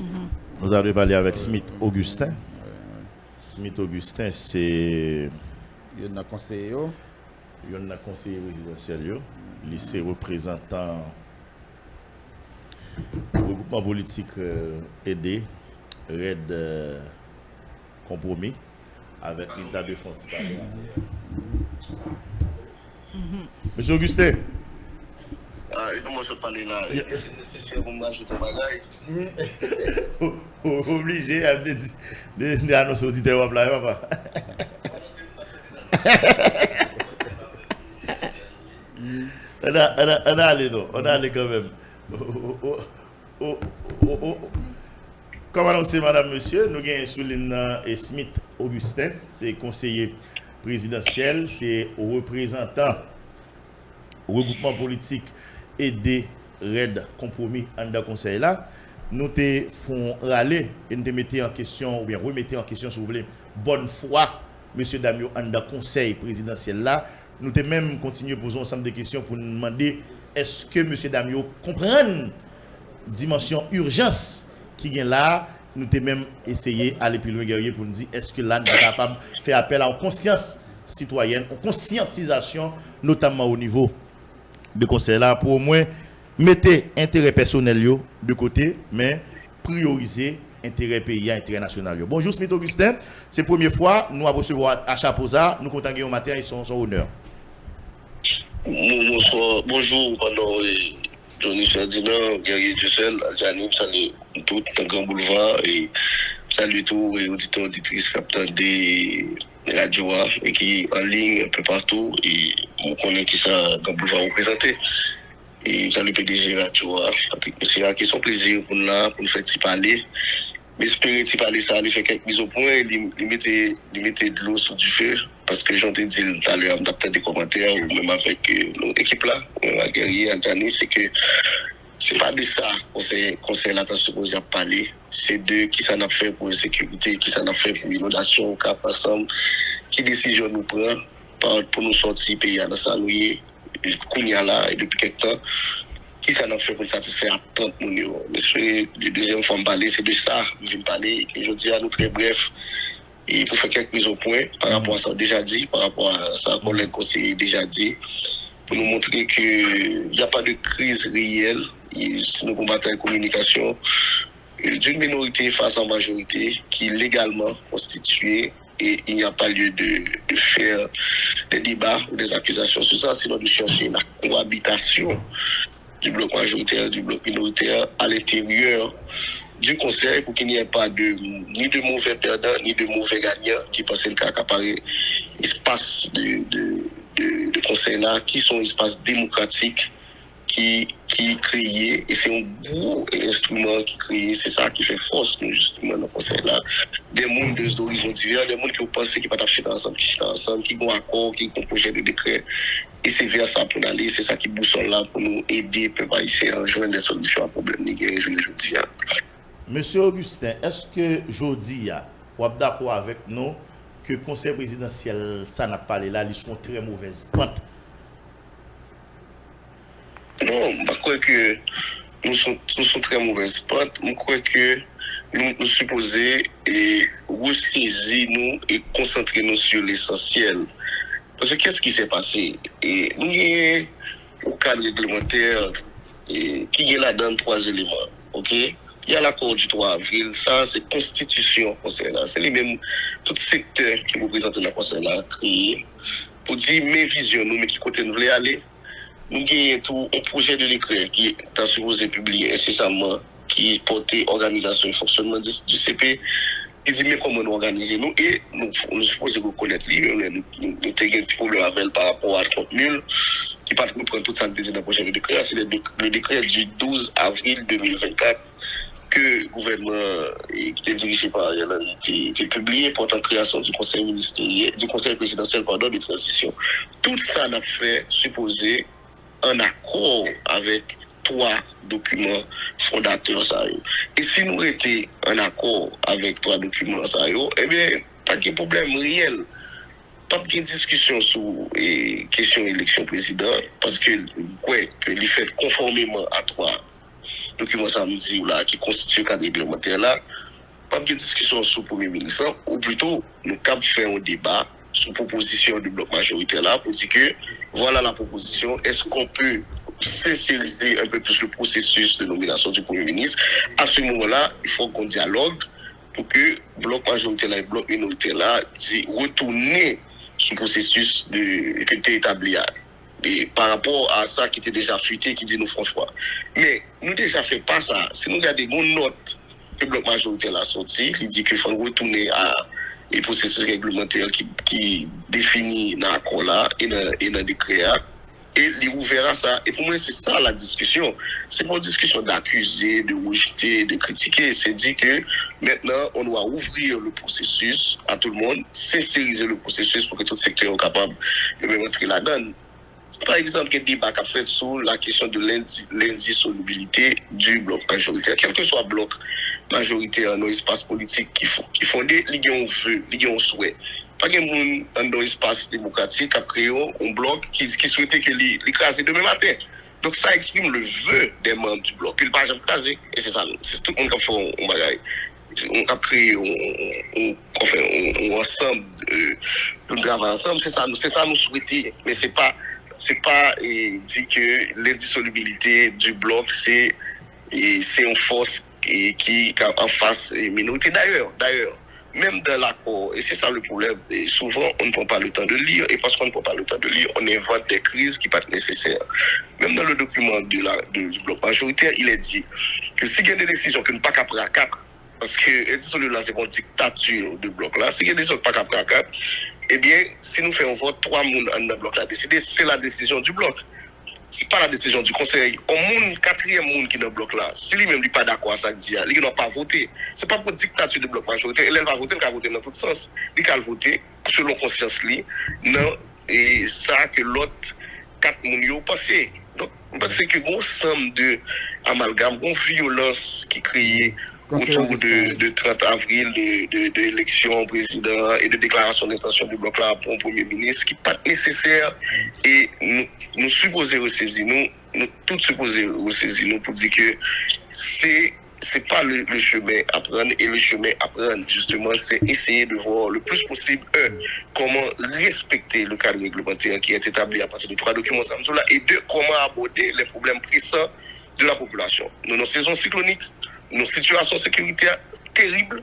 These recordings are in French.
Nous allons parler avec Smith Augustin. Smith Augustin, c'est Il y a un conseiller. un conseiller résidentiel. Lycée représentant le regroupement politique aidé, RAID compromis avec l'État de France. Monsieur Augustin. Ah, et comment je parle là? C'est nécessaire pour m'ajouter un bagage. Obligé d'annoncer aux auditeurs là, papa. On a allé, non? On a allé quand même. Comme annoncé, madame, monsieur, nous avons souligné Smith Augustin, c'est conseiller présidentiel, c'est représentant au regroupement politique et des RAID compromis en dans conseil là. Nous te font râler et nous te mettons en question, ou bien remettez en question, si vous voulez, bonne foi, monsieur Damio, en dans conseil présidentiel là. Nous te même continué à poser ensemble de questions pour nous demander est-ce que monsieur Damio comprend dimension urgence qui vient là. Nous avons même essayé d'aller plus loin guerrier pour nous dire est-ce que là nous sommes capables de faire appel à une conscience citoyenne, une conscientisation, notamment au niveau de conseil là, pour au moins mettre intérêt personnel de côté, mais prioriser intérêt pays, intérêt national. Bonjour Smith Augustin, c'est la première fois nous avons recevoir à Chaposa, nous comptons au matin, ils sont honneur. Bonsoir, bonjour, pendant Johnny Ferdinand, Guerrier Dussel, Janim, salut tout dans Grand Boulevard et salut tous les auditeurs, auditrices, capteurs des radios et qui en ligne un peu partout et on connaît qui ça Grand Boulevard représenté. Et salut PDG Radio, Patrick Monsieur, qui sont plaisir pour nous là, pour nous faire parler. Mais espérer que parler ça, il fait quelques mises au point, il mettait de l'eau sur du feu, parce que j'en ai dit tout à l'heure, on a peut-être des commentaires, ou même avec notre équipe là, à Guerrier, à Gianni, c'est que c'est pas de ça qu'on là supposé parler, c'est de qui ça n'a fait pour la sécurité, qui ça n'a fait pour l'inondation, cap ensemble, qui décision nous prend pour nous sortir pays dans ça, nous y est, là, et depuis quelque temps, qui ça n'a fait pour satisfaire à 30 millions. Mais le deuxième fois, parler, c'est de ça que je vais parler. Et je dis à nous très bref, et pour faire quelques mises au point par rapport à ça déjà dit, par rapport à ça qu'on les conseillers déjà dit, pour nous montrer qu'il n'y a pas de crise réelle, et si nous combattons la communication d'une minorité face à la majorité qui est légalement constituée. Et il n'y a pas lieu de faire des débats ou des accusations sur ça, sinon de chercher la cohabitation du bloc majoritaire, du bloc minoritaire à l'intérieur du conseil pour qu'il n'y ait pas ni de mauvais perdants, ni de mauvais gagnants qui pensent le cas accaparer espace de conseil là, qui sont espaces démocratiques qui créé et c'est un gros instrument qui créé, c'est ça qui fait force nous justement dans le conseil là, des mondes d'horizons divers, des mondes qui ont pensé qui pas faire ensemble, qui ont accord, qui ont projet de décret et c'est vers ça pour aller, c'est ça qui boussole là pour nous aider peuple haïtien à joindre des solutions à problème négrier je le dis. Monsieur Augustin, est-ce que jodi vous êtes d'accord avec nous que le conseil présidentiel ça n'a pas là, ils sont très mauvaises pente? Non, je crois que nous sommes très mauvaises pente. Je crois que nous supposons ressaisir nous et concentrer nous sur l'essentiel. Parce que qu'est-ce qui s'est passé? Et nous avons au cadre réglementaire qui est là-dedans 3 éléments. Ok? Il y a l'accord du 3 avril, ça c'est constitution conseil là. C'est les mêmes tout secteur qui représente le conseil là créé pour dire mes visions, nous, mais qui côté nous voulons aller. Nous avons tout un projet de décret qui est supposé publier incessamment, qui portait organisation et fonctionnement du CP. Il dit mais comment nous organiser nous et nous supposons reconnaître lui, nous avons un petit problème avec par rapport à 30 000 qui pas comprendre tout ça dans le projet de décret. C'est le décret du 12 avril 2024 que le gouvernement qui est dirigé par Ariel Henry qui est publié portant création du conseil ministériel, du conseil présidentiel de transition. Tout ça n'a fait supposer en accord avec 3 documents fondateurs. Et si nous étions en accord avec 3 documents, eh bien, pas de problème réel. Pas de discussion sur la question élection président, parce que il fait conformément à 3 document ça me dit là, qui constitue le cadre réglementaire là, pas de discussion sur le Premier ministre, ou plutôt, nous avons fait un débat sur la proposition du bloc majoritaire là, pour dire que voilà la proposition, est-ce qu'on peut sincériser un peu plus le processus de nomination du Premier ministre? À ce moment-là, il faut qu'on dialogue pour que le bloc majoritaire et le bloc minoritaire là, retourner sur le processus qui était établi. Et par rapport à ça qui était déjà fuité, qui dit nous franchement. Mais nous déjà fait pas ça. Si nous regardons une note que le bloc majoritaire a sorti, il dit qu'il faut retourner à les processus réglementaires qui définit dans l'accord là et dans le décret et il ouvert à ça. Et pour moi, c'est ça la discussion. C'est pas une discussion d'accuser, de rejeter, de critiquer. C'est dire que maintenant, on doit ouvrir le processus à tout le monde, sincériser le processus pour que tout le secteur soit capable de rentrer là-dedans. Par exemple, il y a des débats qui fait sur la question de l'indissolubilité du bloc majoritaire. Quel que soit le bloc majoritaire dans l'espace politique qui font des vœux, des souhaits. Pas de monde dans l'espace démocratique qui a créé un bloc qui souhaitait que l'écraser demain matin. Donc ça exprime le vœu des membres du bloc. Ils ne pas jamais écraser. Et c'est ça. C'est tout le monde qui a fait un bagage. On a créé un ensemble, un travail ensemble. C'est ça nous souhaiter. Mais c'est pas dit que l'indissolubilité du bloc, c'est une force qui en face minorité. D'ailleurs, même dans l'accord, et c'est ça le problème, et souvent on ne prend pas le temps de lire, et parce qu'on ne prend pas le temps de lire, on invente des crises qui ne sont pas nécessaires. Même dans le document du bloc majoritaire, il est dit que s'il y a des décisions que nous ne pas prendre à 4, parce que l'indissolubilité, c'est une dictature du bloc là, s'il y a des décisions que nous ne pas prendre à 4, eh bien, si nous faisons un vote, 3 personnes dans le bloc là décidé, c'est la décision du bloc. Ce n'est pas la décision du conseil. Au quatrième monde qui est dans le bloc là, si lui-même n'est pas d'accord avec ça, il n'a pas voté. Ce n'est pas pour dictature du bloc majoritaire. Elle va voter, elle va voter dans tout sens. Il va voter selon conscience lui, non, et ça que l'autre 4 personnes ont passé. Donc, parce que gros somme de amalgame, une violence qui créée autour de 30 avril de l'élection président et de déclaration d'intention du bloc là pour un premier ministre qui n'est pas nécessaire et nous supposons ressaisir nous tous supposons ressaisir nous pour dire que c'est pas le chemin à prendre et le chemin à prendre justement c'est essayer de voir le plus possible comment respecter le cadre réglementaire qui est établi à partir de 3 documents là et 2 comment aborder les problèmes pressants de la population. Nous avons une saison cyclonique, nos situations sécuritaires terribles,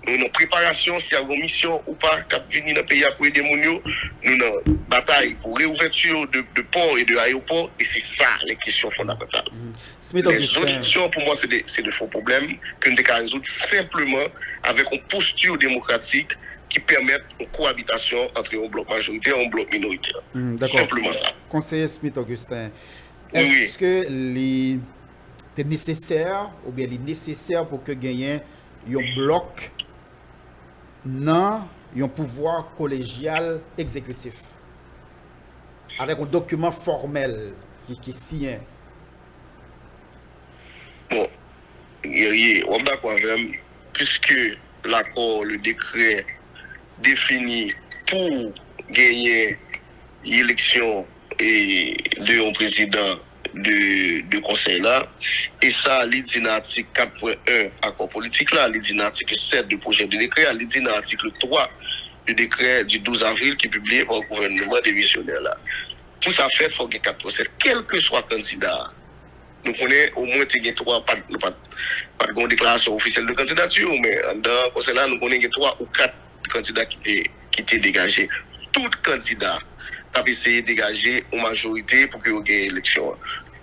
nos préparations, s'il y a une mission ou pas, qui venir dans le pays pour aider les gens, nous avons une bataille pour réouverture de ports et d'aéroports, et c'est ça les questions fondamentales. Les autres questions, pour moi, c'est de faux problèmes que nous devons résoudre simplement avec une posture démocratique qui permette une cohabitation entre un bloc majoritaire et un bloc minoritaire. Simplement ça. Conseiller Smith-Augustin, est-ce que c'est nécessaire ou bien il est nécessaire pour que gagne un bloc dans un pouvoir collégial exécutif avec un document formel qui signe? Bon, on est d'accord avec puisque l'accord, le décret définit pour gagner l'élection de un président de conseil là et ça il dit dans l'article 4.1 accord politique là, il dit dans l'article 7 du projet de décret, il dit dans l'article 3 du décret du 12 avril qui est publié par le gouvernement démissionnaire là. Pour ça fait, il faut qu'il y ait 4 procès, quel que soit le candidat. Nous connaissons au moins 3, pas de déclaration officielle de candidature, mais dans le conseil là, nous connaissons 3 ou 4 candidats qui étaient dégagés. Tout candidat a essayé de dégager une majorité pour que vous gagnez l'élection.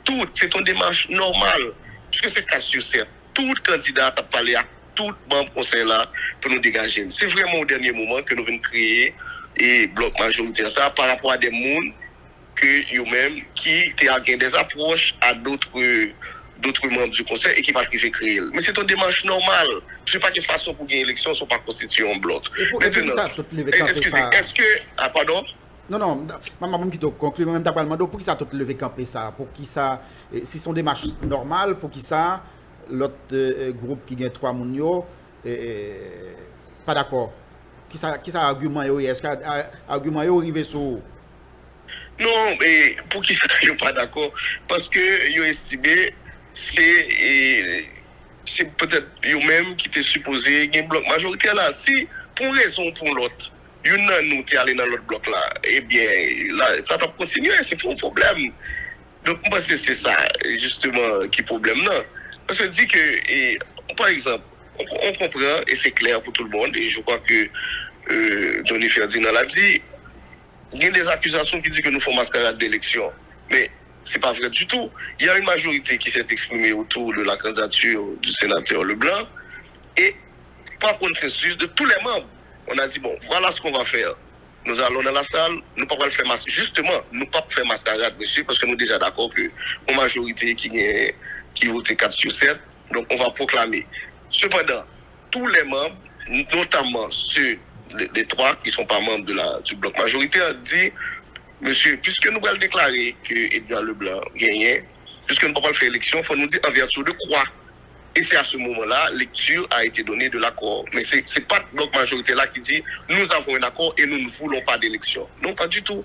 Tout, c'est une démarche normale. Puisque c'est 4 sur 7. Tout candidat a parlé à tout membre conseil là pour nous dégager. C'est vraiment au dernier moment que nous venons créer et bloc majoritaire ça par rapport à des mondes que eux-mêmes qui ont des approches à d'autres membres du conseil et qui pas créer. Mais c'est une démarche normale. Je ne sais pas de façon pour gagner l'élection, ne sont pas constitués en bloc. Maintenant, est-ce que pardon? Non, maman qui te conclut, même t'as pas demandé pour qui ça tout levé camper ça, pour qui ça, si son démarche normale, pour qui ça, l'autre groupe qui gagne 3 mounio, pas d'accord. Qui ça argument yo, est-ce que argument yo arrivé sur? Non, mais pour qui ça yo pas d'accord, parce que yo estimé c'est peut-être eux-mêmes qui étaient supposés gagner bloc majoritaire là. Si pour une raison ou pour l'autre, une nous t'es allé dans l'autre bloc là, eh bien là ça doit continuer, c'est pas un problème. Donc moi c'est ça justement qui est problème là. Parce que je dis que par exemple, on comprend et c'est clair pour tout le monde et je crois que Johnny Ferdinand l'a dit, il y a des accusations qui disent que nous faisons mascarade d'élection. Mais c'est pas vrai du tout. Il y a une majorité qui s'est exprimée autour de la candidature du sénateur Leblanc et par consensus de tous les membres, on a dit bon, voilà ce qu'on va faire. Nous allons dans la salle, nous ne pouvons pas le faire mascarade. Justement, nous ne pouvons pas faire mascarade, monsieur, parce que nous sommes déjà d'accord que une majorité qui vote 4 sur 7, donc on va proclamer. Cependant, tous les membres, notamment ceux les 3 qui ne sont pas membres du bloc majoritaire, disent monsieur, puisque nous allons déclarer que Edgar Leblanc gagnait, puisque nous ne pouvons pas faire élection, il faut nous dire en vertu de quoi. Et c'est à ce moment-là, lecture a été donnée de l'accord. Mais ce n'est pas le bloc majoritaire là qui dit nous avons un accord et nous ne voulons pas d'élection. Non, pas du tout.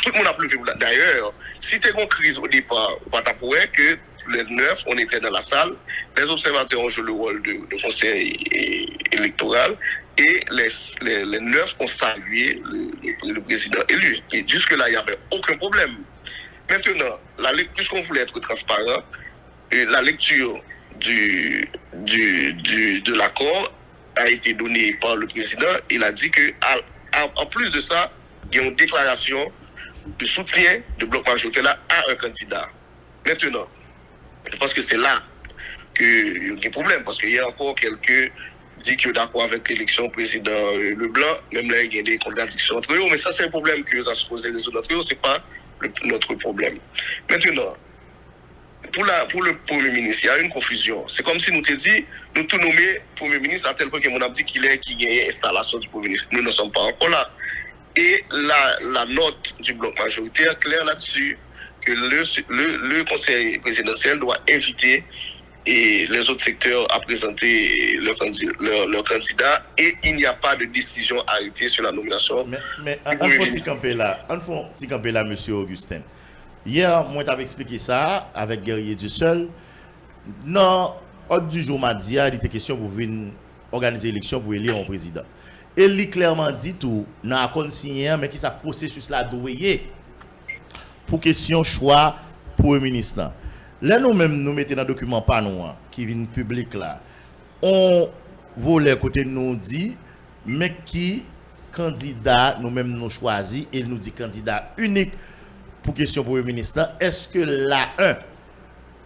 Tout le monde a pleuré. D'ailleurs, si tu as une crise au départ, on va t'apprendre que les 9, on était dans la salle, les observateurs ont joué le rôle de conseil électoral et les 9 ont salué le président élu. Et jusque-là, il n'y avait aucun problème. Maintenant, puisqu'on voulait être transparent, la lecture de l'accord a été donnée par le président. Il a dit que en plus de ça, il y a une déclaration de soutien de bloc majoritaire à un candidat. Maintenant, je pense que c'est là qu'il y a un problème, parce qu'il y a encore quelques dit que d'accord avec l'élection président Leblanc, même là il y a des contradictions entre eux, mais ça c'est un problème que ça se poser les autres entre eux, c'est pas notre problème. Maintenant, pour le Premier ministre, il y a une confusion. C'est comme si nous te dit, nous tout nommer Premier ministre à tel point que mon a dit qu'il gagne l'installation du Premier ministre. Nous ne sommes pas encore là. Et la note du bloc majoritaire claire là-dessus, que le conseil présidentiel doit inviter les autres secteurs à présenter leur candidat et il n'y a pas de décision arrêtée sur la nomination. Mais un petit campé là, M. Augustin. Hier, moi, t'avais expliqué ça avec Guerrier du Seul. Non, ordre du jour m'a dit, il était question pour venir organiser l'élection pour élire un président. Et il clairement dit tout, dans la consigne, mais qui ça processus là doué pour question choix pour le ministre. Là, nous-mêmes, nous mettons dans le document pas nous, qui vient public là. On voulait côté nous dit, mais qui candidat nous-mêmes nous choisi, et il nous dit candidat unique pour question pour le ministre. Est-ce que là,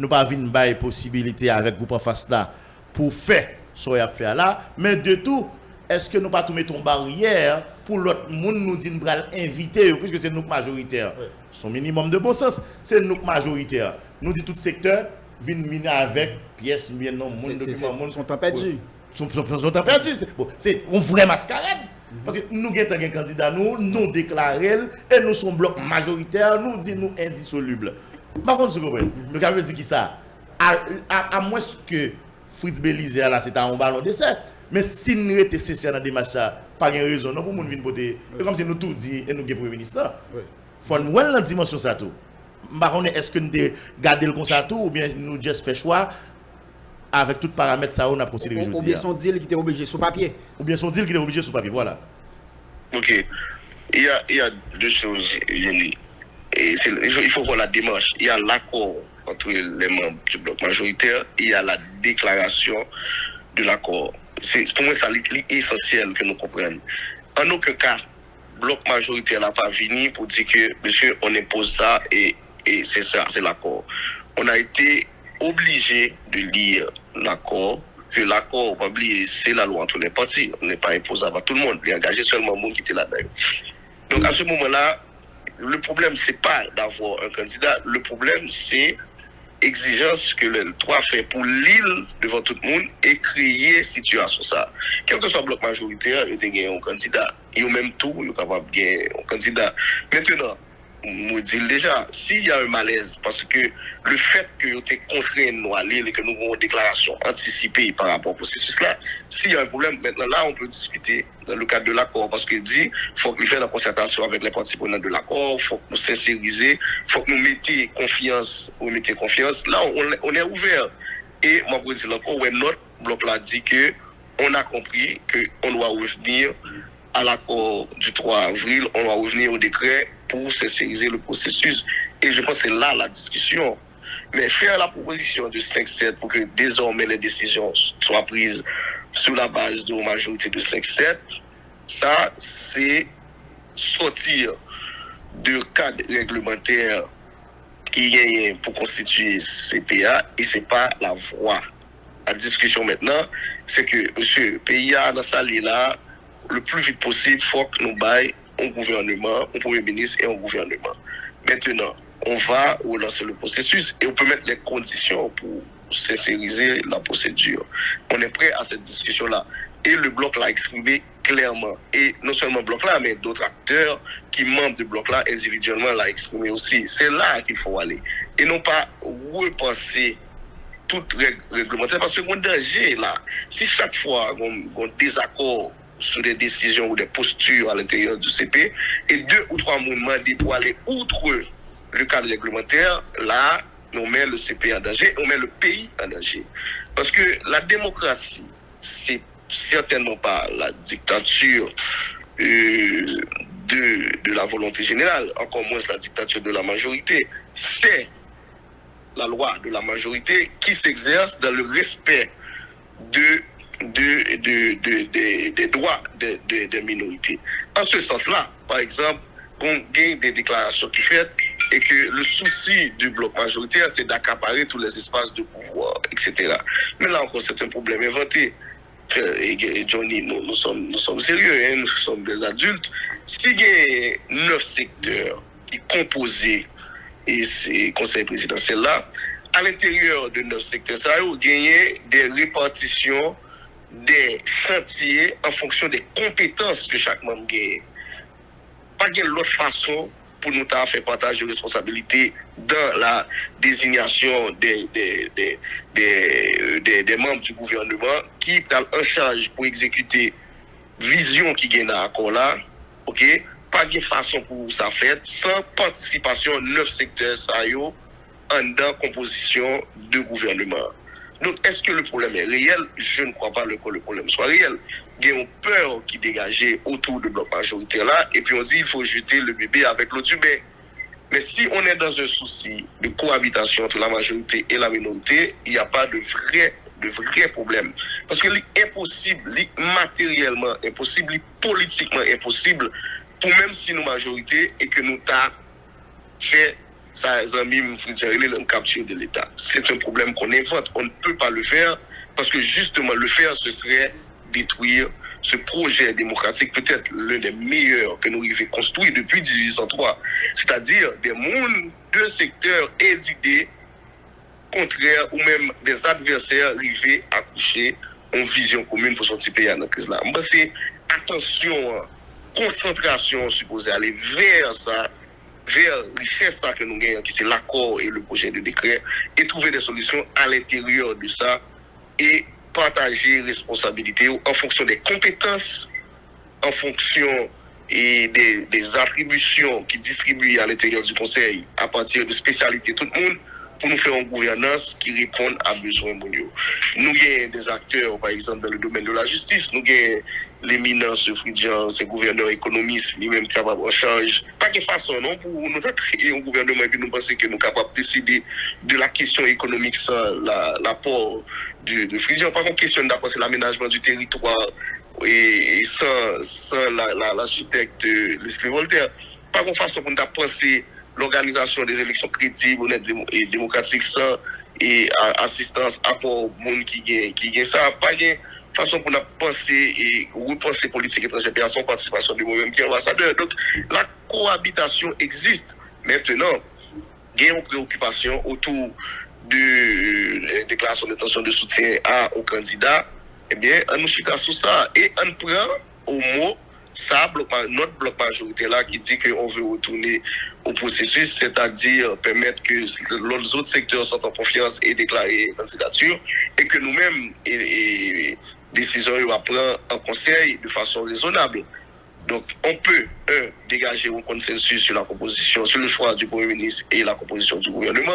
nous pas venir bailler possibilité avec groupe en face là pour faire ce qu'on a fait là, mais de tout, est-ce que nous pas tout mettre en barrière pour l'autre monde nous dit nous inviter puisque c'est nous majoritaire. Oui. Son minimum de bon sens, c'est nous majoritaire. Nous dit tout secteur viennent miner avec pièces bien non monde document monde sont perdu. Sont perdu. C'est une vraie mascarade. Parce que nous avons un candidat, nous déclarons et nous sommes bloc majoritaire, nous disons nous indissolubles. Par contre, vous comprenez, nous avons dit qui ça, à moins que Fritz Belizer là, c'est un ballon d'essai, mais si nous étions sincères dans des matchs, pas de raison, non, pour nous venir voter. C'est comme si nous tout dit et nous avons Premier ministre. Il faut nous voir la dimension ça tout. Est-ce que nous gardons le concert tout ou bien nous juste fait choix avec tous les paramètres ça on a procédé aujourd'hui. Ou bien son deal qui était obligé sur papier. Ou bien son deal qui était obligé sur papier, voilà. Ok. Il y a deux choses, Yoni. Il faut voir la démarche. Il y a l'accord entre les membres du bloc majoritaire et il y a la déclaration de l'accord. Pour moi, c'est essentiel que nous comprenions. En aucun cas, le bloc majoritaire n'a pas venu pour dire que, monsieur, on impose ça et c'est ça, c'est l'accord. On a été obligé de lire l'accord, que l'accord, on va oublier, c'est la loi entre les partis. On n'est pas imposable à tout le monde. Il est engagé seulement le monde qui était là-dedans. Donc, à ce moment-là, le problème, c'est pas d'avoir un candidat. Le problème, c'est exigence que le 3 fait pour l'île devant tout le monde et créer situation ça. Quel que soit le bloc majoritaire, il y a un candidat. Il y a même tout, il est capable de gagner un candidat. Maintenant, nous dit déjà, s'il y a un malaise, parce que le fait que nous été contraints nous aller et que nous avons une déclaration anticipée par rapport au processus là, s'il y a un problème, maintenant là, on peut discuter dans le cadre de l'accord, parce que dit, faut que nous fassions la concertation avec les parties prenantes de l'accord, faut que nous sincériser, faut que nous mettions confiance. Là, on est ouvert. Et moi, pour dire encore, notre bloc là dit que on a compris qu'on doit revenir à l'accord du 3 avril, on va revenir au décret pour sincériser le processus. Et je pense que c'est là la discussion. Mais faire la proposition de 5-7 pour que désormais les décisions soient prises sur la base de majorité de 5-7, ça, c'est sortir du cadre réglementaire qui est pour constituer CPA et ce n'est pas la voie. La discussion maintenant, c'est que, monsieur, PIA, dans sa ligne là, le plus vite possible, il faut que nous baillons un gouvernement, un premier ministre et un gouvernement. Maintenant, on va relancer le processus et on peut mettre les conditions pour sincériser la procédure. On est prêt à cette discussion-là. Et le bloc l'a exprimé clairement. Et non seulement le bloc là, mais d'autres acteurs qui membres du bloc là individuellement l'a exprimé aussi. C'est là qu'il faut aller. Et non pas repenser toute règle réglementaire, parce que mon danger là, si chaque fois on désaccord sur des décisions ou des postures à l'intérieur du CP, et 2 ou 3 mouvements pour aller outre le cadre réglementaire, là, on met le CP en danger, on met le pays en danger. Parce que la démocratie, c'est certainement pas la dictature de la volonté générale, encore moins la dictature de la majorité. C'est la loi de la majorité qui s'exerce dans le respect des droits des minorités. En ce sens-là, par exemple, on gagne des déclarations qui font et que le souci du bloc majoritaire, c'est d'accaparer tous les espaces de pouvoir, etc. Mais là encore, c'est un problème inventé. Et Johnny, nous sommes sérieux, hein, nous sommes des adultes. S'il y a 9 secteurs qui composent et ces conseils présidentiels là, à l'intérieur de 9 secteurs, ça a gagné des répartitions des chantiers en fonction des compétences que chaque membre gagne. Pas de l'autre façon pour nous faire partage de responsabilité dans la désignation des membres du gouvernement qui prennent en charge pour exécuter vision qui gagne à accord là, ok? Pas de façon pour ça faire sans participation 9 secteurs ça yo en dans composition de gouvernement. Donc, est-ce que le problème est réel? Je ne crois pas que le problème soit réel. Il y a une peur qui dégageait autour de bloc majoritaire là, et puis on dit qu'il faut jeter le bébé avec l'eau du bain. Mais si on est dans un souci de cohabitation entre la majorité et la minorité, il n'y a pas de vrai problème. Parce que c'est impossible, matériellement impossible, politiquement impossible, pour même si nous majorité et que nous t'a fait ça une capture de l'État. C'est un problème qu'on invente. On ne peut pas le faire parce que justement le faire, ce serait détruire ce projet démocratique, peut-être l'un des meilleurs que nous avons construit depuis 1803. C'est-à-dire des mondes, deux secteurs et d'idées contraires ou même des adversaires arrivés à coucher en vision commune pour sortir pays à la crise là. C'est attention, concentration supposée aller vers ça, vers richesse ça que nous gagnons, qui c'est l'accord et le projet de décret, et trouver des solutions à l'intérieur de ça et partager responsabilités en fonction des compétences, en fonction et des attributions qui distribuent à l'intérieur du conseil à partir de spécialités tout le monde pour nous faire une gouvernance qui réponde à besoins mondiaux. Nous avons des acteurs, par exemple, dans le domaine de la justice, nous avons l'éminent Fridjan, c'est gouverneur économiste, lui-même capable en charge. Pas de façon, non, pour nous créer un gouvernement et puis nous penser que nous sommes capables de décider de la question économique sans l'apport de Fridjan. Par contre, question d'après c'est l'aménagement du territoire et sans l'architecte Leslie Voltaire. Par contre, façon pour nous penser l'organisation des élections crédibles, honnêtes et démocratiques sans et assistance, apport au monde qui gagne ça. Pas de façon pour nous penser et repenser politique étrangère et à son participation du moi-même qui est ambassadeur. Donc, la cohabitation existe. Maintenant, il y a une préoccupation autour de déclaration d'intention de soutien au candidat. Eh bien, on nous chita sur ça et on prend au mot ça, notre bloc majoritaire là qui dit qu'on veut retourner au processus, c'est-à-dire permettre que les autres secteurs soient en confiance et déclarer candidature, et que nous-mêmes, décision va prendre en conseil de façon raisonnable. Donc, on peut, dégager un consensus sur la composition, sur le choix du Premier ministre et la composition du gouvernement.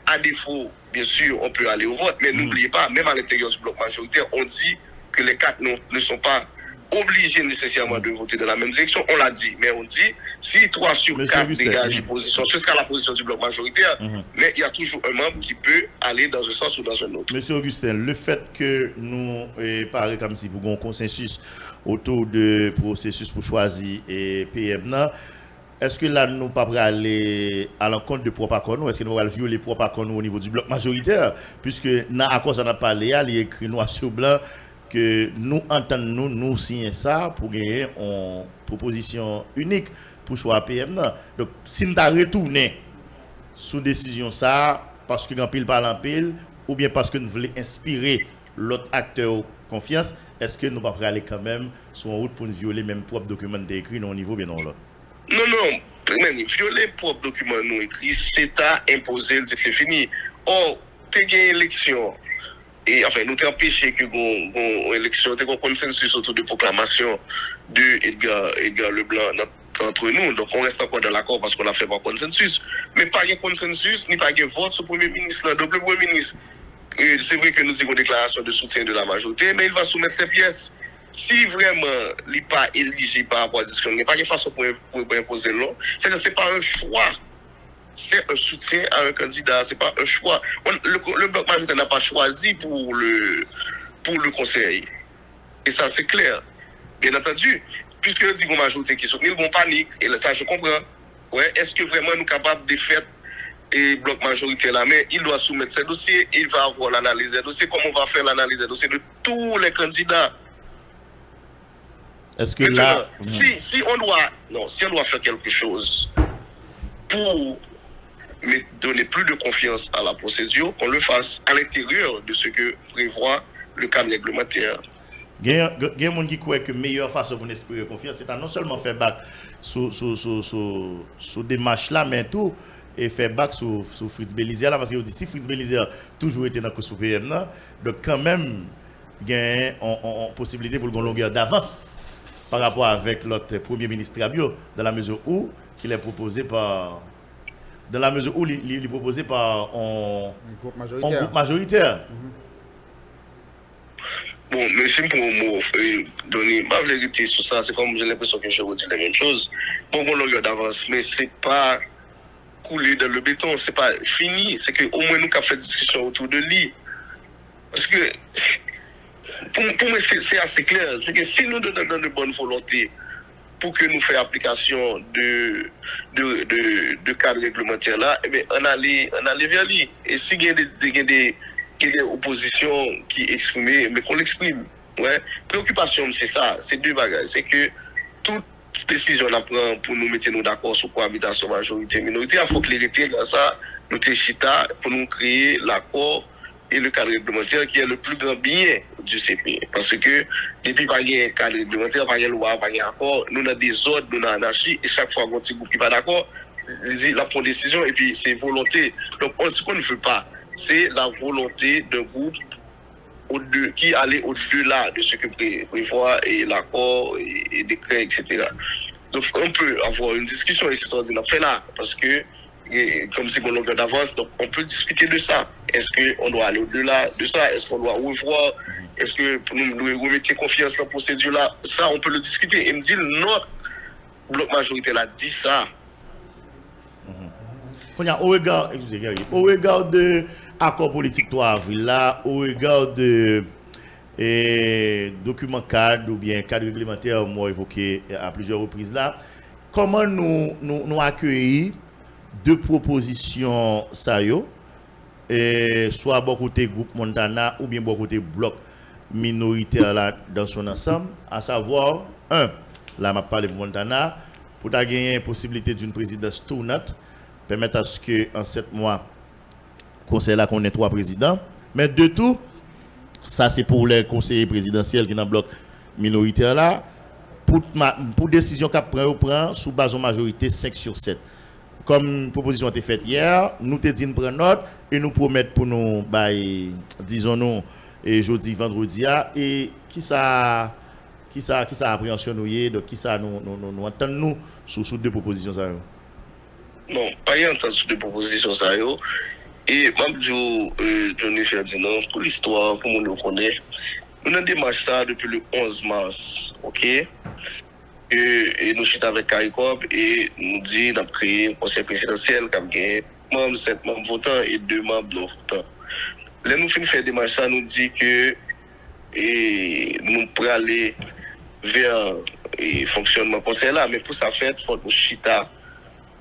À défaut, bien sûr, on peut aller au vote, mais n'oubliez pas, même à l'intérieur du bloc majoritaire, on dit que les quatre ne sont pas obligés nécessairement de voter dans la même direction. On l'a dit, mais on dit, si 3 sur 4 dégagent une position, ce sera la position du bloc majoritaire, mais il y a toujours un membre qui peut aller dans un sens ou dans un autre. Monsieur Augustin, le fait que nous parlons comme si pour un consensus autour du processus pour choisir et PM, est-ce que là, nous ne pouvons pas aller à l'encontre de propres accords, est-ce que nous allons violer les propres accords au niveau du bloc majoritaire, puisque dans l'accord, ça n'a pas parlé, il y a écrit noir sur blanc que nous entendons, nous signer ça pour gagner une proposition unique pour choix PM. Donc, si nous avons retourné sous décision ça, parce que nous pile par en pile, ou bien parce que nous voulons inspirer l'autre acteur confiance, est-ce que nous ne pouvons pas aller quand même sur une route pour nous violer même propre document d'écrit au niveau bien non là? Non, violer propre document nous écrit, c'est à imposer, c'est fini. Or, tu as une élection. Et enfin, nous avons empêché que une élection, un consensus autour de proclamation de Edgar Leblanc entre nous. Donc, on reste encore dans l'accord parce qu'on a fait par consensus. Mais pas de consensus, ni pas de vote sur le Premier ministre. Donc, le Premier ministre, c'est vrai que nous avons une déclaration de soutien de la majorité, mais il va soumettre ses pièces. Si vraiment il n'est pas éligible par rapport à la discussion, il n'y a pas de façon pour imposer l'eau. C'est pas un choix. C'est un soutien à un candidat, c'est pas un choix. Le bloc majoritaire n'a pas choisi pour le conseil. Et ça, c'est clair. Bien entendu, puisque dit qu'on majorité qui soutient, ils vont panique. Et là, ça, je comprends. Ouais, est-ce que vraiment nous sommes capables de faire et bloc majoritaire là, mais il doit soumettre ses dossiers, il va avoir l'analyse des dossiers. Comment on va faire l'analyse des dossiers de tous les candidats? Est-ce que maintenant, là. Si on doit faire quelque chose pour donner plus de confiance à la procédure, qu'on le fasse à l'intérieur de ce que prévoit le cadre réglementaire. Il y a des gens qui croient que la meilleure façon pour espérer confiance, c'est à non seulement faire bac sur démarche là, mais tout, et faire bac sur Fritz Bélizier là, parce que si Fritz Bélizier a toujours été dans le cours PM là, donc quand même, il y a une possibilité pour une longueur d'avance par rapport avec l'autre Premier ministre Rabio, dans la mesure où il est proposé par. Dans la mesure où il est proposé par un groupe majoritaire. Bon, mais c'est pour moi, donner ma vérité sur ça, c'est comme j'ai l'impression que je redis la même chose. Bon, longueur d'avance, mais c'est pas couler dans le béton, c'est pas fini, c'est qu'au moins nous avons fait discussion autour de lui. Parce que, pour moi, c'est assez clair, c'est que si nous donnons de bonne volonté, pour que nous fassions application de cadre réglementaire là, eh bien, on allait vers lui. Et si il y a des oppositions qui expriment, mais qu'on l'exprime. Ouais. Préoccupation, c'est ça, c'est deux bagages. C'est que toute décision qu'on prend pour nous mettre nous d'accord sur cohabitation majorité-minorité, il faut clarifier dans ça, nous chita pour nous créer l'accord et le cadre réglementaire qui est le plus grand bien du CP. Parce que depuis qu'il y a un cadre réglementaire, pas de loi, pas d'accord, nous avons des ordres, nous avons anarchie, et chaque fois qu'on petit groupe qui n'est pas d'accord, il prend une décision et puis c'est volonté. Donc ce qu'on ne veut pas, c'est la volonté d'un groupe qui allait au-delà de ce que prévoit l'accord et décret, etc. Donc on peut avoir une discussion et c'est ce qu'on a fait là, parce que comme c'est qu'on longueur d'avance, donc on peut discuter de ça. Est-ce qu'on doit aller au-delà de ça? Est-ce qu'on doit revoir? Est-ce que pour nous remettre confiance en procédure là? Ça, on peut le discuter. Et me dire, notre bloc majoritaire a dit ça. Au regard de l'accord politique 3 avril là, au regard de document cadre ou bien cadre réglementaire, moi évoqué à plusieurs reprises là, comment nous accueillir deux propositions ça yo, soit bon côté groupe Montana ou bien bon côté bloc minoritaire là dans son ensemble, à savoir là m'a parlé de Montana pour gagner possibilité d'une présidence tournante, permettre à ce que en 7 mois conseil là qu'on ait 3 présidents, mais de tout ça c'est pour les conseillers présidentiels qui dans bloc minoritaire là, pour décision qu'a prend sous base de majorité 5 sur 7. Comme proposition a été faite hier, nous te dit prendre note et nous promettons pour nous disons nous et jeudi vendredi et qui ça appréhension nous donc qui ça nous entend nous sous deux propositions ça. Non, pas y entendre sur deux propositions ça yo. Et même Johnny Ferdinand pour l'histoire pour nous le connaît. Nous avons démarché ça depuis le 11 mars, OK? Et nous sommes avec CARICOP et nous disons qu'on a créé un conseil présidentiel qui a gagné 7 membres votants et 2 membres non votants. Là, nous finissons faire des démarches, nous dit que nous pourrons aller vers le fonctionnement du conseil là, mais pour ça faire, il faut que nous chita,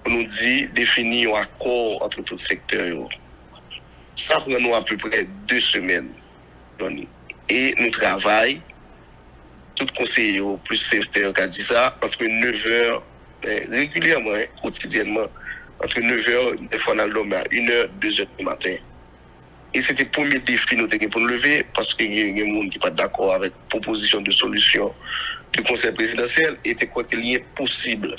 nous dit définir un accord entre tous les secteurs. Ça prend nous à peu près 2 semaines. Et nous travaillons, tout conseiller plus secteur qui a dit ça, entre 9h, régulièrement, quotidiennement, entre 9h, des fois, on a l'homme à 1h, 2h du matin. Et c'était le premier défi nous pour nous lever, parce qu'il y a des gens qui ne sont pas d'accord avec la proposition de solution du conseil présidentiel, et c'était quoi qu'il y ait possible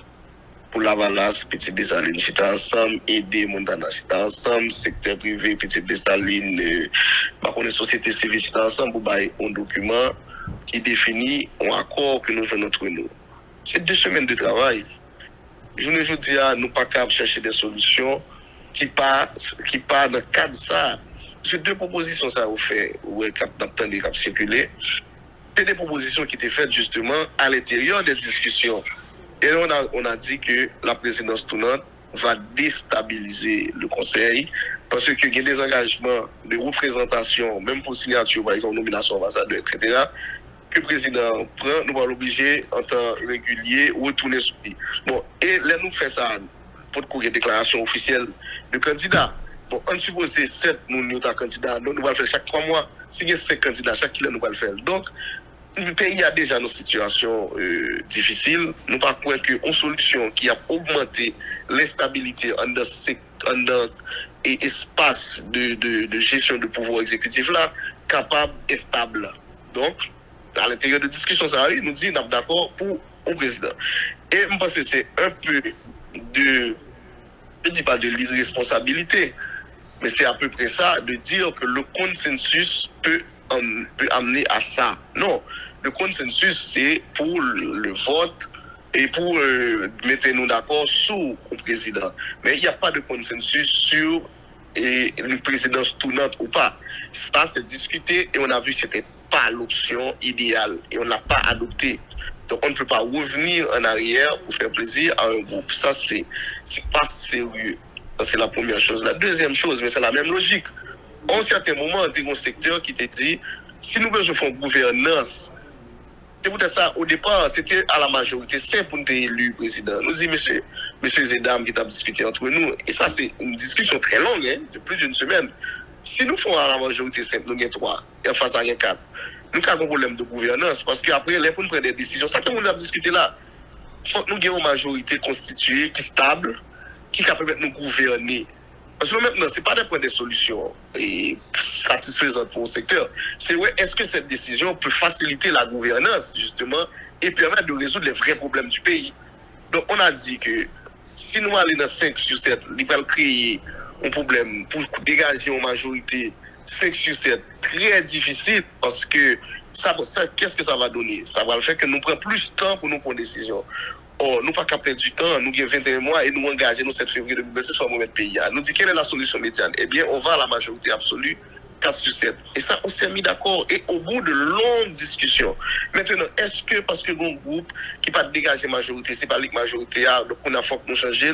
pour la Valas, Petite Dessaline, c'était ensemble, aider Montana, c'était ensemble, secteur privé, Petite Dessaline, par contre, la société civile, c'était ensemble pour avoir un document qui définit un accord que nous faisons entre nous. C'est 2 semaines de travail. Je ne dis pas, nous pas capables de chercher des solutions qui pas dans le cadre de ça. Ces 2 propositions, ça a fait, ou qui a circulé, c'est des propositions qui étaient faites justement à l'intérieur des discussions. Et là, on a dit que la présidence tournante va déstabiliser le Conseil parce qu'il y a des engagements de représentation, même pour signature, par exemple, nomination ambassadeur, etc., que le président prend, nous va l'obliger en temps régulier retourner sur lui. Bon, et là, nous faisons ça pour courir déclaration officielle de candidat. Bon, on suppose 7 nous candidats, nous allons le faire chaque 3 mois. Si il y a 5 candidats, chaque kilo, nous allons le faire. Donc, le pays a déjà une situation difficile. Nous ne croyons qu'une solution qui a augmenté l'instabilité dans l'espace de gestion de pouvoir exécutif là, capable et stable. Donc, à l'intérieur de discussion, ça arrive, nous dit nous sommes d'accord pour le président. Et je pense que c'est un peu de, je ne dis pas de l'irresponsabilité, mais c'est à peu près ça, de dire que le consensus peut amener à ça. Non, le consensus, c'est pour le vote et pour mettre nous d'accord sur le président. Mais il n'y a pas de consensus sur une présidence tournante ou pas. Ça, c'est discuté et on a vu que ce n'était pas l'option idéale et on ne l'a pas adopté. Donc on ne peut pas revenir en arrière pour faire plaisir à un groupe. Ça, c'est pas sérieux. C'est la première chose. La deuxième chose, mais c'est la même logique. À un certain moment, il y a un secteur qui te dit, si nous voulons faire une gouvernance, c'est pour ça, au départ, c'était à la majorité, c'est pour nous élu président. Nous disons, messieurs et dames, qui ont discuté entre nous, et ça, c'est une discussion très longue, hein, de plus d'une semaine. Si nous faisons à la majorité simple, nous avons 3, et face à 4, nous avons un problème de gouvernance, parce qu'après, les pour nous prendre des décisions, ça, tout le monde a discuté là. Il faut que nous ayons une majorité constituée, qui est stable, qui capable de nous gouverner. Parce que maintenant, ce n'est pas des solutions satisfaisantes pour le secteur. C'est ouais, est-ce que cette décision peut faciliter la gouvernance, justement, et permettre de résoudre les vrais problèmes du pays. Donc, on a dit que si nous allons dans 5 sur 7, il va créer un problème pour dégager une majorité 5 sur 7, très difficile, parce que ça qu'est-ce que ça va donner? Ça va le faire que nous prenons plus de temps pour nous prendre des décisions. Or, nous pas qu'à perdre du temps, nous avons 21 mois et nous engager nous 7 février 2026 sur le pays. Nous dit quelle est la solution médiane? Eh bien, on va à la majorité absolue, 4 sur 7. Et ça, on s'est mis d'accord. Et au bout de longues discussions, maintenant, est-ce que parce que mon groupe qui pas dégager majorité, c'est pas la majorité, donc on a faut que nous changer,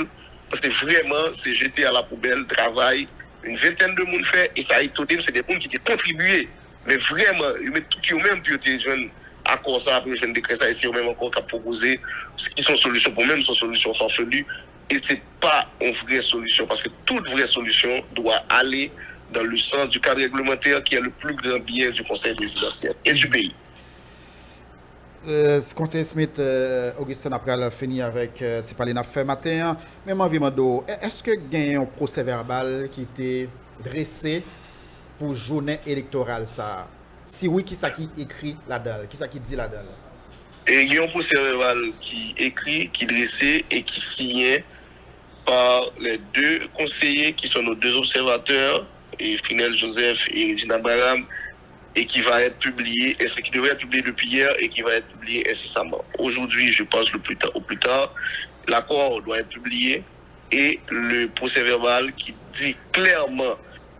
parce que vraiment, c'est jeté à la poubelle, travail, une vingtaine de monde fait, et ça a étonné, c'est des gens qui étaient contribués. Mais vraiment, ils mettent tout qui ont même pu être jeunes. Accord ça, après je ne décret ça ici, on même encore qu'à proposer ce qui sont solutions pour même, sont solutions farfelues. Et ce n'est pas une vraie solution, parce que toute vraie solution doit aller dans le sens du cadre réglementaire qui est le plus grand bien du Conseil présidentiel et du pays. Conseil Smith, Augustin, après fini avec tu parlais de fait matin, même environnement, est-ce que il y a un procès verbal qui était dressé pour journée électorale ça? Si oui, qui ça qui écrit là-dedans? Qui ça qui dit là-dedans? Et il y a un procès verbal qui écrit, qui dressé et qui signé par les deux conseillers qui sont nos deux observateurs, et Frinel Joseph et Regina Baram, et qui va être publié, et ce qui devrait être publié depuis hier et qui va être publié incessamment. Aujourd'hui, je pense au plus tard, l'accord doit être publié et le procès verbal qui dit clairement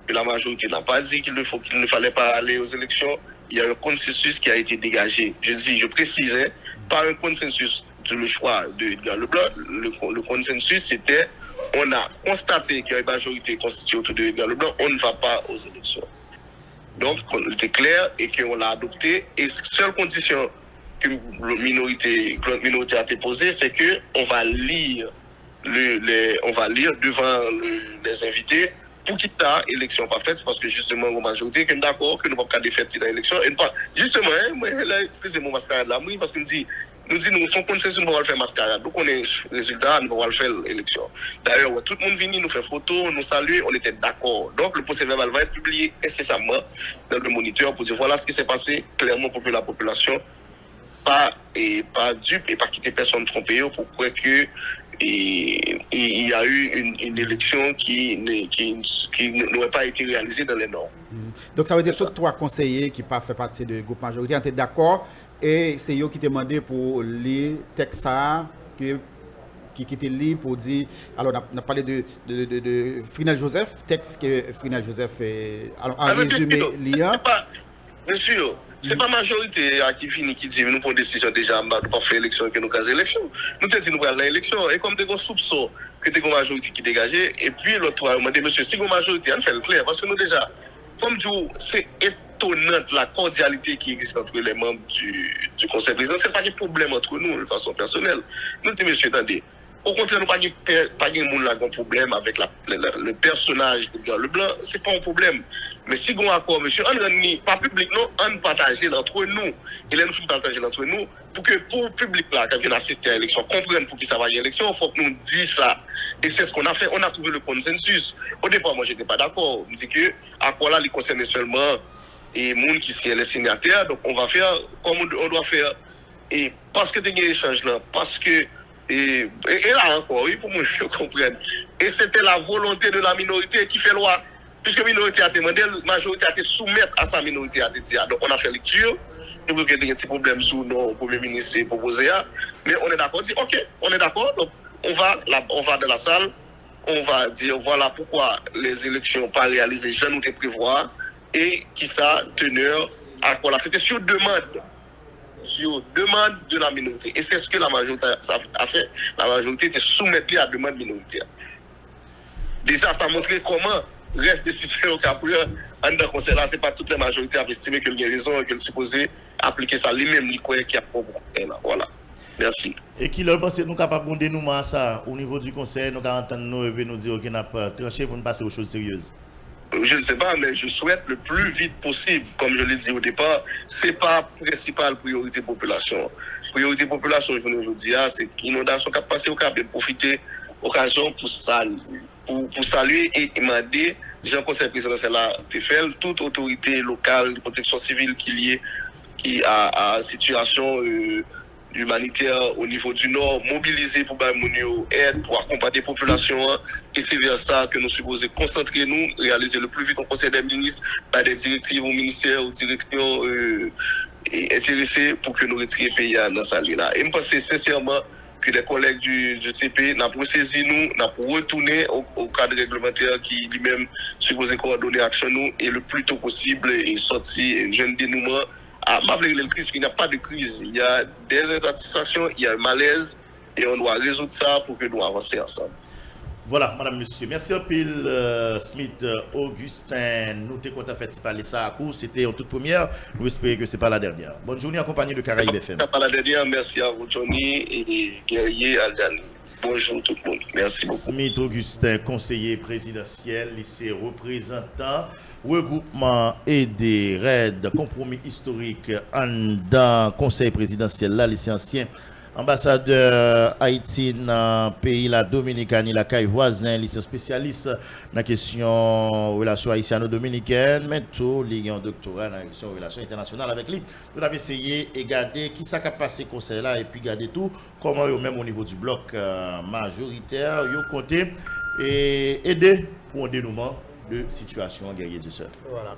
que la majorité n'a pas dit qu'il ne fallait pas aller aux élections. Il y a un consensus qui a été dégagé. Je précise, pas un consensus sur le choix de Edgar Leblanc. Le consensus, c'était, on a constaté qu'il y a une majorité constituée autour de Edgar Leblanc, on ne va pas aux élections. Donc, c'était clair et qu'on l'a adopté. Et seule condition que la minorité a déposée, c'est qu'on va lire devant les invités pour qu'il y ait élection pas faite, parce que justement, la majorité est d'accord que nous ne pouvons pas défaire dans l'élection. Justement, excusez-moi, mascarade là, parce que nous faisons consensus, nous ne pouvons pas faire mascarade. Donc, on est résultat, nous ne pouvons pas faire l'élection. D'ailleurs, tout le monde vient, nous fait photo, nous saluer, on était d'accord. Donc, le procès verbal va être publié incessamment dans le moniteur pour dire voilà ce qui s'est passé clairement pour que la population pas dupe et pas quitter personne trompé pour croire que il y a eu une élection qui n'aurait pas été réalisée dans les normes. Donc ça veut dire que tous trois conseillers qui pas fait partie du groupe majoritaire étaient d'accord et c'est eux qui demandé pour les textes qui était libre pour dire. Alors on a parlé de Frinel Joseph, texte que Frinel Joseph alors en résumé lien. Bien sûr. Ce n'est pas la majorité qui finit qui dit nous prenons une décision déjà de ne pas faire élection et que nous casons l'élection. Nous disons nous prenons l'élection et comme des soupçons que des majorité qui dégageait et puis l'autre va demander monsieur si une majorité on fait le clair parce que nous déjà comme c'est étonnant la cordialité qui existe entre les membres du conseil présidentiel, c'est pas un problème entre nous de façon personnelle. Nous disons monsieur attendez. Au contraire, nous n'avons pas de problème avec le personnage d'Edgar Leblanc, ce n'est pas un problème. Mais si on a un accord, monsieur, on n'est pas public, non, on partage entre nous. Et là, nous partager entre nous pour que pour le public là, qui vient assister à l'élection, comprenne pour qui ça va y l'élection, il faut que nous disions ça. Et c'est ce qu'on a fait, on a trouvé le consensus. Au départ, moi, je n'étais pas d'accord. Je me dis que l'accord là, il concerne seulement les gens qui sont les signataires, donc on va faire comme on doit faire. Et parce que il y a un échange là, parce que et là encore, oui, pour moi, je comprenne. Et c'était la volonté de la minorité qui fait loi. Puisque la minorité a demandé, la majorité a été soumettre à sa minorité a dit. Donc on a fait lecture. Et vous avez des petits problèmes sous nos premiers ministres proposés. Mais on est d'accord, dit ok, on est d'accord. Donc on va dans la salle, on va dire voilà pourquoi les élections pas réalisées, je nous prévoir. Et qui ça, teneur à quoi là. C'était sur demande de la minorité. Et c'est ce que la majorité a fait. La majorité était soumise à la demande minoritaire. Déjà, ça a montré comment reste des décisions qu'a pris en dans conseil là, c'est pas toute la majorité a estimé qu'elle a raison et qu'elle supposait appliquer ça lui-même, qui a propre. Voilà. Merci. Et qui leur pense nous capables de dénouement ça au niveau du conseil, nous entendre nous et nous dire qu'on n'a pas tranché pour nous passer aux choses sérieuses. Je ne sais pas, mais je souhaite le plus vite possible. Comme je l'ai dit au départ, ce n'est pas la principale priorité population. Priorité population, je vous dis, c'est l'inondation qui a passé au Cap et profiter de l'occasion pour saluer et demander, le conseil présidentiel de faire toute autorité locale de protection civile qui a à situation humanitaire au niveau du Nord, mobilisé pour aide, pour accompagner les populations. Et c'est vers ça que nous supposons concentrer nous, réaliser le plus vite au Conseil des ministres, par des directives au ministère, aux directions intéressées pour que nous retirions le pays dans sa là. Et je pense sincèrement que les collègues du CP n'ont pas saisi nous, n'ont pas retourné au cadre réglementaire qui lui-même supposé coordonner l'action nous et le plus tôt possible et sortir un jeune dénouement. Malgré la crise, il n'y a pas de crise. Il y a des insatisfactions, il y a un malaise et on doit résoudre ça pour que nous avancions ensemble. Voilà, madame, monsieur. Merci un pile, Smith Augustin. Nous t'es content de faire parler ça à court. C'était en toute première. Nous espérons que ce n'est pas la dernière. Bonne journée accompagnée de Caraïbes FM. Ce n'est pas la dernière. Merci à vous, Johnny et Guerrier Aldani. Bonjour tout le monde. Merci beaucoup. Smith Augustin, conseiller présidentiel, lycée représentant, regroupement et des raids, compromis historique en dans conseil présidentiel, là, lycée ancien ambassadeur Haïti dans le pays la Dominicanie, la caille voisin, lycée spécialiste dans la question relations haïtiano-dominicaines, mais tout, il y a un doctorat dans la question relations internationales avec lui. Nous avons essayé de garder qui ça a passé conseil là et puis garder tout, comment même au niveau du bloc majoritaire, ils ont compté et aider pour un dénouement de situation guerrier du seul. Voilà.